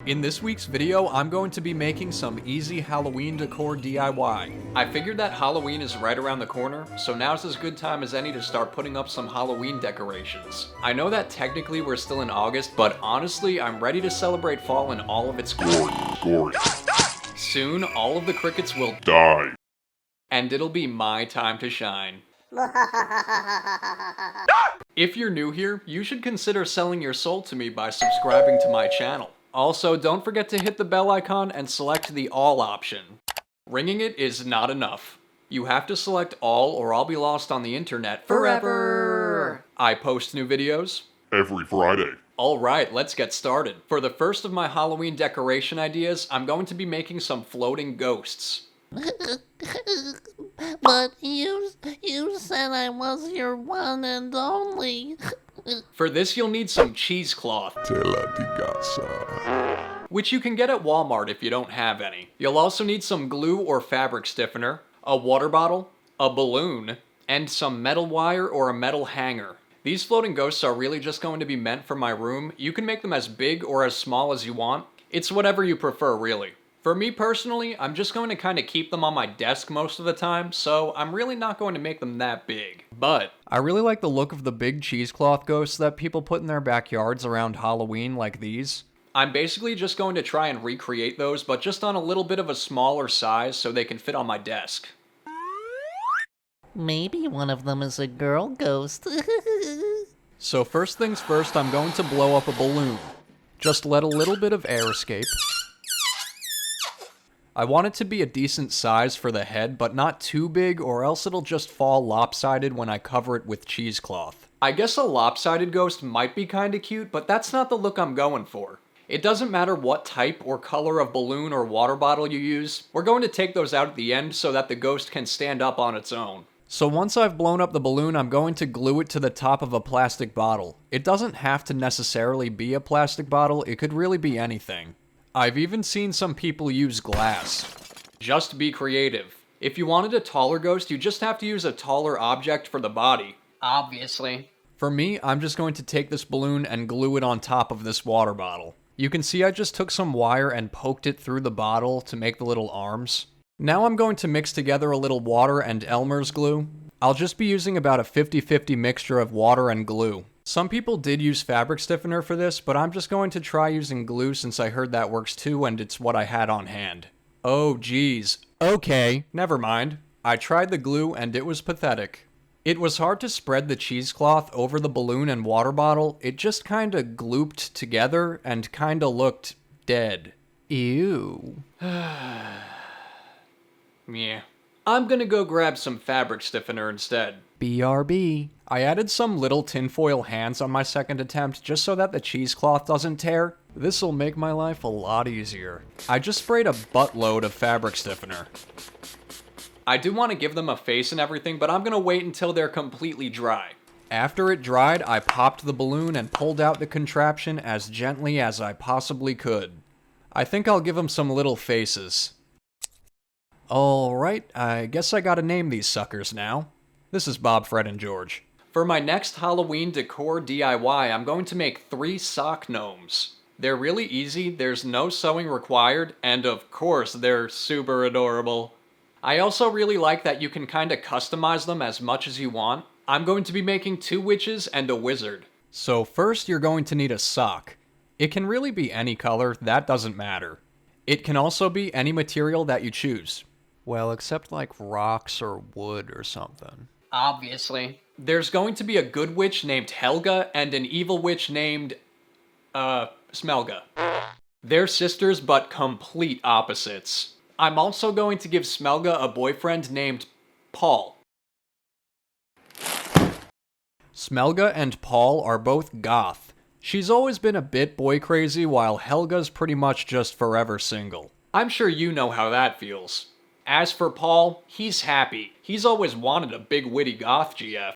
In this week's video, I'm going to be making some easy Halloween decor DIY. I figured that Halloween is right around the corner, so now's as good time as any to start putting up some Halloween decorations. I know that technically we're still in August, but honestly, I'm ready to celebrate fall in all of its glory. Soon, all of the crickets will die. And it'll be my time to shine. If you're new here, you should consider selling your soul to me by subscribing to my channel. Also, don't forget to hit the bell icon and select the all option. Ringing it is not enough. You have to select all or I'll be lost on the internet forever. I post new videos every Friday. Alright, let's get started. For the first of my Halloween decoration ideas, I'm going to be making some floating ghosts. But you said I was your one and only. For this, you'll need some cheesecloth, which you can get at Walmart if you don't have any. You'll also need some glue or fabric stiffener, a water bottle, a balloon, and some metal wire or a metal hanger. These floating ghosts are really just going to be meant for my room. You can make them as big or as small as you want. It's whatever you prefer, really. For me personally, I'm just going to kind of keep them on my desk most of the time, so I'm really not going to make them that big. But I really like the look of the big cheesecloth ghosts that people put in their backyards around Halloween like these. I'm basically just going to try and recreate those, but just on a little bit of a smaller size so they can fit on my desk. Maybe one of them is a girl ghost. So first things first, I'm going to blow up a balloon. Just let a little bit of air escape. I want it to be a decent size for the head, but not too big or else it'll just fall lopsided when I cover it with cheesecloth. I guess a lopsided ghost might be kinda cute, but that's not the look I'm going for. It doesn't matter what type or color of balloon or water bottle you use, we're going to take those out at the end so that the ghost can stand up on its own. So once I've blown up the balloon, I'm going to glue it to the top of a plastic bottle. It doesn't have to necessarily be a plastic bottle, it could really be anything. I've even seen some people use glass. Just be creative. If you wanted a taller ghost, you just have to use a taller object for the body. Obviously. For me, I'm just going to take this balloon and glue it on top of this water bottle. You can see I just took some wire and poked it through the bottle to make the little arms. Now I'm going to mix together a little water and Elmer's glue. I'll just be using about a 50-50 mixture of water and glue. Some people did use fabric stiffener for this, but I'm just going to try using glue since I heard that works too and it's what I had on hand. Oh geez. Okay, never mind. I tried the glue and it was pathetic. It was hard to spread the cheesecloth over the balloon and water bottle. It just kinda glooped together and kinda looked dead. Ew. Yeah. I'm gonna go grab some fabric stiffener instead. BRB. I added some little tinfoil hands on my second attempt just so that the cheesecloth doesn't tear. This'll make my life a lot easier. I just sprayed a buttload of fabric stiffener. I do want to give them a face and everything, but I'm gonna wait until they're completely dry. After it dried, I popped the balloon and pulled out the contraption as gently as I possibly could. I think I'll give them some little faces. Alright, I guess I gotta name these suckers now. This is Bob, Fred, and George. For my next Halloween decor DIY, I'm going to make 3 sock gnomes. They're really easy, there's no sewing required, and of course, they're super adorable. I also really like that you can kinda customize them as much as you want. I'm going to be making 2 witches and a wizard. So first, you're going to need a sock. It can really be any color, that doesn't matter. It can also be any material that you choose. Well, except like rocks or wood or something. Obviously. There's going to be a good witch named Helga and an evil witch named, Smelga. They're sisters but complete opposites. I'm also going to give Smelga a boyfriend named Paul. Smelga and Paul are both goth. She's always been a bit boy crazy while Helga's pretty much just forever single. I'm sure you know how that feels. As for Paul, he's happy. He's always wanted a big witty goth GF.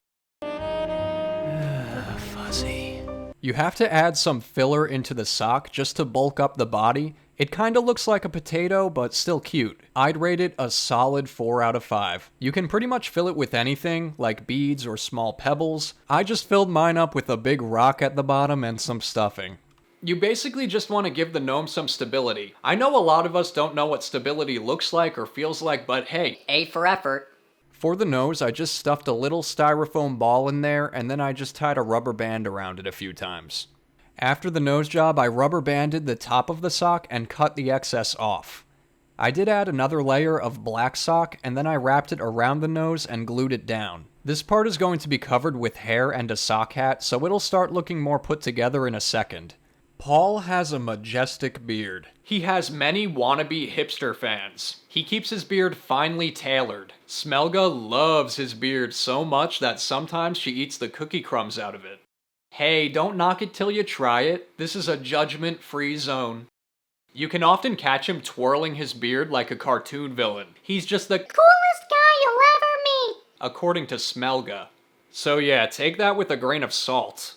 Fuzzy. You have to add some filler into the sock just to bulk up the body. It kinda looks like a potato, but still cute. I'd rate it a solid 4 out of 5. You can pretty much fill it with anything, like beads or small pebbles. I just filled mine up with a big rock at the bottom and some stuffing. You basically just want to give the gnome some stability. I know a lot of us don't know what stability looks like or feels like, but hey. A for effort. For the nose, I just stuffed a little styrofoam ball in there, and then I just tied a rubber band around it a few times. After the nose job, I rubber banded the top of the sock and cut the excess off. I did add another layer of black sock, and then I wrapped it around the nose and glued it down. This part is going to be covered with hair and a sock hat, so it'll start looking more put together in a second. Paul has a majestic beard. He has many wannabe hipster fans. He keeps his beard finely tailored. Smelga loves his beard so much that sometimes she eats the cookie crumbs out of it. Hey, don't knock it till you try it. This is a judgment-free zone. You can often catch him twirling his beard like a cartoon villain. He's just the Coolest guy you'll ever meet. according to Smelga. So yeah, take that with a grain of salt.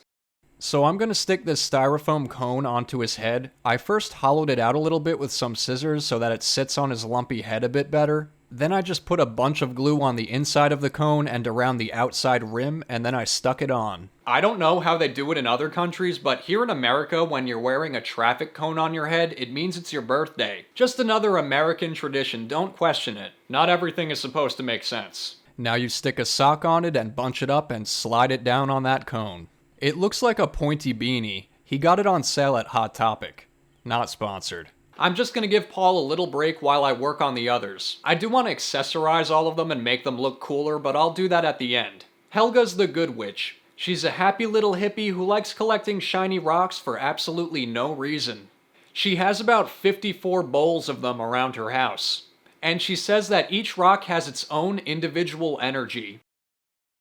So I'm gonna stick this styrofoam cone onto his head. I first hollowed it out a little bit with some scissors so that it sits on his lumpy head a bit better. Then I just put a bunch of glue on the inside of the cone and around the outside rim, and then I stuck it on. I don't know how they do it in other countries, but here in America, when you're wearing a traffic cone on your head, it means it's your birthday. Just another American tradition, don't question it. Not everything is supposed to make sense. Now you stick a sock on it and bunch it up and slide it down on that cone. It looks like a pointy beanie. He got it on sale at Hot Topic. Not sponsored. I'm just gonna give Paul a little break while I work on the others. I do want to accessorize all of them and make them look cooler, but I'll do that at the end. Helga's the good witch. She's a happy little hippie who likes collecting shiny rocks for absolutely no reason. She has about 54 bowls of them around her house. And she says that each rock has its own individual energy.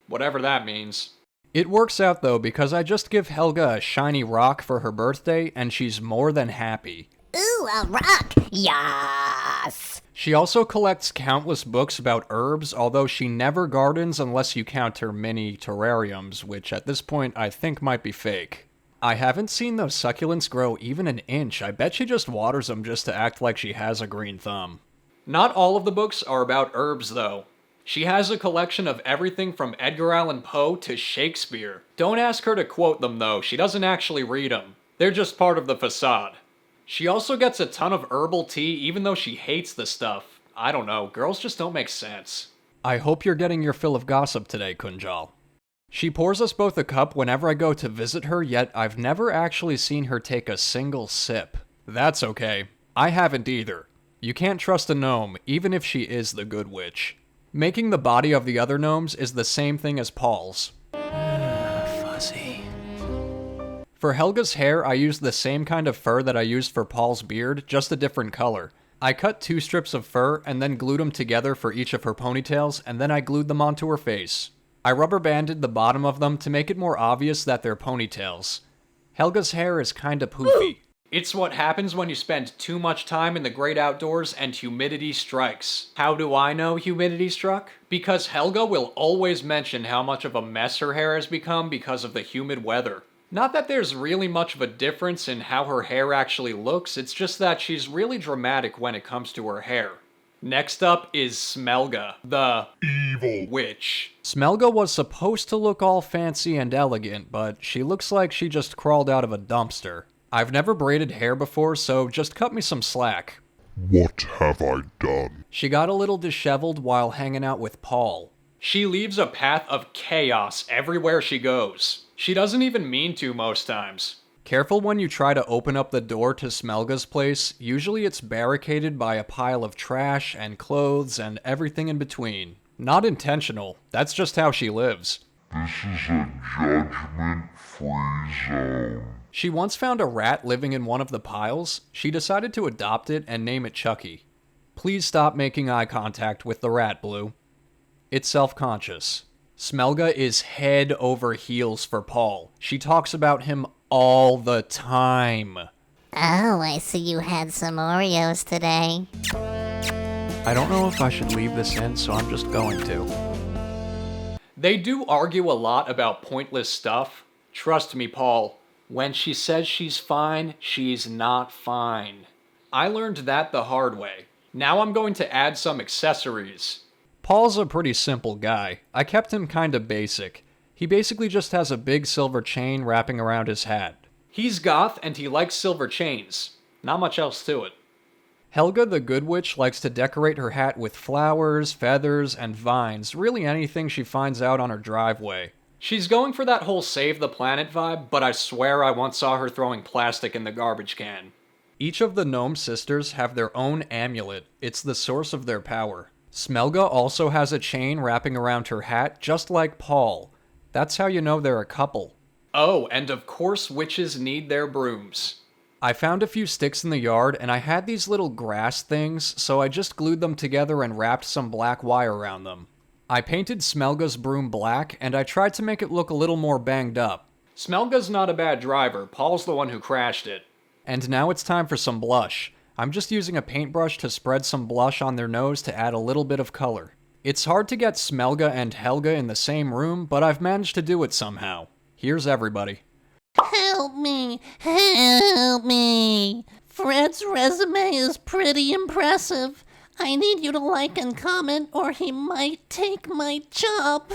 Whatever that means. It works out though, because I just give Helga a shiny rock for her birthday, and she's more than happy. Ooh, a rock. Yes. She also collects countless books about herbs, although she never gardens unless you count her mini terrariums, which at this point I think might be fake. I haven't seen those succulents grow even an inch. I bet she just waters them just to act like she has a green thumb. Not all of the books are about herbs though. She has a collection of everything from Edgar Allan Poe to Shakespeare. Don't ask her to quote them though, she doesn't actually read them. They're just part of the facade. She also gets a ton of herbal tea even though she hates the stuff. I don't know, girls just don't make sense. I hope you're getting your fill of gossip today, Kunjal. She pours us both a cup whenever I go to visit her, yet I've never actually seen her take a single sip. That's okay. I haven't either. You can't trust a gnome, even if she is the good witch. Making the body of the other gnomes is the same thing as Paul's. Fuzzy. For Helga's hair, I used the same kind of fur that I used for Paul's beard, just a different color. I cut 2 strips of fur and then glued them together for each of her ponytails, and then I glued them onto her face. I rubber banded the bottom of them to make it more obvious that they're ponytails. Helga's hair is kinda poofy. It's what happens when you spend too much time in the great outdoors and humidity strikes. How do I know humidity struck? Because Helga will always mention how much of a mess her hair has become because of the humid weather. Not that there's really much of a difference in how her hair actually looks, it's just that she's really dramatic when it comes to her hair. Next up is Smelga, the evil witch. Smelga was supposed to look all fancy and elegant, but she looks like she just crawled out of a dumpster. I've never braided hair before, so just cut me some slack. What have I done? She got a little disheveled while hanging out with Paul. She leaves a path of chaos everywhere she goes. She doesn't even mean to most times. Careful when you try to open up the door to Smelga's place. Usually it's barricaded by a pile of trash and clothes and everything in between. Not intentional, that's just how she lives. This is a judgment-free zone. She once found a rat living in one of the piles. She decided to adopt it and name it Chucky. Please stop making eye contact with the rat, Blue. It's self-conscious. Smelga is head over heels for Paul. She talks about him all the time. Oh, I see you had some Oreos today. I don't know if I should leave this in, so I'm just going to. They do argue a lot about pointless stuff. Trust me, Paul. When she says she's fine, she's not fine. I learned that the hard way. Now I'm going to add some accessories. Paul's a pretty simple guy. I kept him kinda basic. He basically just has a big silver chain wrapping around his hat. He's goth and he likes silver chains. Not much else to it. Helga the Good Witch likes to decorate her hat with flowers, feathers, and vines, really anything she finds out on her driveway. She's going for that whole save the planet vibe, but I swear I once saw her throwing plastic in the garbage can. Each of the gnome sisters have their own amulet. It's the source of their power. Smelga also has a chain wrapping around her hat, just like Paul. That's how you know they're a couple. Oh, and of course witches need their brooms. I found a few sticks in the yard, and I had these little grass things, so I just glued them together and wrapped some black wire around them. I painted Smelga's broom black, and I tried to make it look a little more banged up. Smelga's not a bad driver, Paul's the one who crashed it. And now it's time for some blush. I'm just using a paintbrush to spread some blush on their nose to add a little bit of color. It's hard to get Smelga and Helga in the same room, but I've managed to do it somehow. Here's everybody. Help me! Help me! Fred's resume is pretty impressive. I need you to like and comment, or he might take my job.